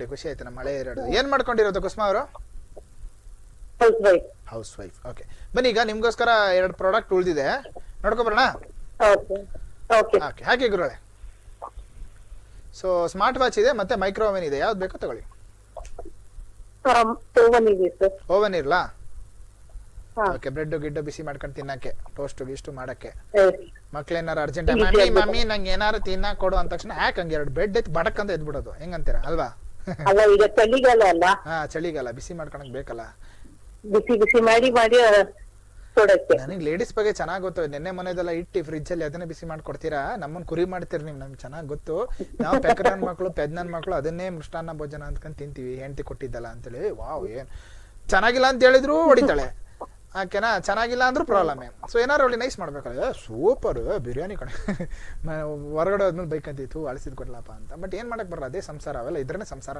ಖುಷಿ ಆಯ್ತು ನಮ್ಮ ಮಳೆ ಎರಡು ಏನ್ ಮಾಡ್ಕೊಂಡಿರೋದು ಕುಸುಮ ಅವರು ಹೌಸ್ ವೈಫ್ ಓಕೆ ಬನ್ನಿ ಈಗ ನಿಮ್ಗೋಸ್ಕರ ಎರಡು ಪ್ರಾಡಕ್ಟ್ ಉಳಿದಿದೆ ನೋಡ್ಕೊಬರೋಣ ಓಕೆ ಹಾಕಿ ಗುರುಳೆ ಸೊ ಸ್ಮಾರ್ಟ್ ವಾಚ್ ಇದೆ ಮತ್ತೆ ಮೈಕ್ರೋ ಓವೆನ್ ಇದೆ ಯಾವ್ದು ಬೇಕೋ ತಗೊಳ್ಳಿ ಓವನ್ ಇರ್ಲಾ ಓಕೆ ಬ್ರೆಡ್ ಗಿಡ್ಡು ಬಿಸಿ ಮಾಡ್ಕೊಂಡು ತಿನ್ನಕ್ಕೆ ಟೋಸ್ಟ್ ಗಿಷ್ಟು ಮಾಡಕ್ಕೆ ಮಕ್ಳೇನಾರು ಅರ್ಜೆಂಟ್ ಮಮ್ಮಿ ಮಮ್ಮಿ ನಂಗೆ ಏನಾರು ತಿನ್ನಕ್ ಕೊಡು ಅಂದ ತಕ್ಷಣ ಯಾಕೆ ಹಂಗೆ ಎರಡು ಬೆಡ್ ಎತ್ತು ಬಡಕ್ ಅಂತ ಎದ್ಬಿಡೋದು ಹೆಂಗಂತೀರಾ ಅಲ್ವಾ ಅಲ್ಲ ಈಗ ಚಳಿಗಾಲ ಅಲ್ಲ ಹಾ ಚಳಿಗಾಲ ಬಿಸಿ ಮಾಡ್ಕೊಳಕ್ ಬೇಕಲ್ಲ ಬಿಸಿ ಬಿಸಿ ಮಾಡಿ ಮಾಡಿ ಕೊಡಕ್ಕೆ ನನಗೆ ಲೇಡೀಸ್ ಬಗ್ಗೆ ಚೆನ್ನಾಗಿ ಗೊತ್ತು ನೆನ್ನೆ ಮನೆದೆಲ್ಲ ಇಟ್ಟು ಫ್ರಿಜ್ ಅಲ್ಲಿ ಅದನ್ನೇ ಬಿಸಿ ಮಾಡ್ಕೊಡ್ತೀರಾ ನಮ್ಮನ್ನ ಕುರಿ ಮಾಡ್ತೀರಿ ನೀವು ನಮ್ಗೆ ಚೆನ್ನಾಗಿ ಗೊತ್ತು ನಾವು ಪೆಕ್ಕರನ್ ಮಕ್ಳು ಪೆದ್ನನ್ ಮಕ್ಳು ಅದನ್ನೇ ಮೃಷ್ಟಾನ್ನ ಭೋಜನ ಅಂದ್ಕೊಂಡ್ ತಿಂತೀವಿ ಹೆಂಡತಿ ಕೊಟ್ಟಿದ್ದಲ್ಲ ಅಂತೇಳಿ ವಾವ್ ಏನ್ ಚೆನ್ನಾಗಿಲ್ಲ ಅಂತ ಹೇಳಿದ್ರು ಹೊಡಿತಾಳೆ ಆಕೆನಾ ಚೆನ್ನಾಗಿಲ್ಲ ಅಂದ್ರೂ ಪ್ರಾಬ್ಲಮ್ ಸೊ ಏನಾರು ಅವಳಿ ನೈಸ್ ಮಾಡ್ಬೇಕಲ್ಲ ಸೂಪರ್ ಬಿರಿಯಾನಿ ಕಡೆ ಹೊರಗಡೆ ಹೋದ್ಮೇಲೆ ಬೈಕ್ ಅಂತಿತ್ತು ಅಳಿಸಿದ್ ಕೊಡ್ಲಪ್ಪ ಅಂತ ಬಟ್ ಏನ್ ಮಾಡಕ್ ಬರಲ್ಲ ಅದೇ ಸಂಸಾರ ಅವೆಲ್ಲ ಇದ್ರನೇ ಸಂಸಾರ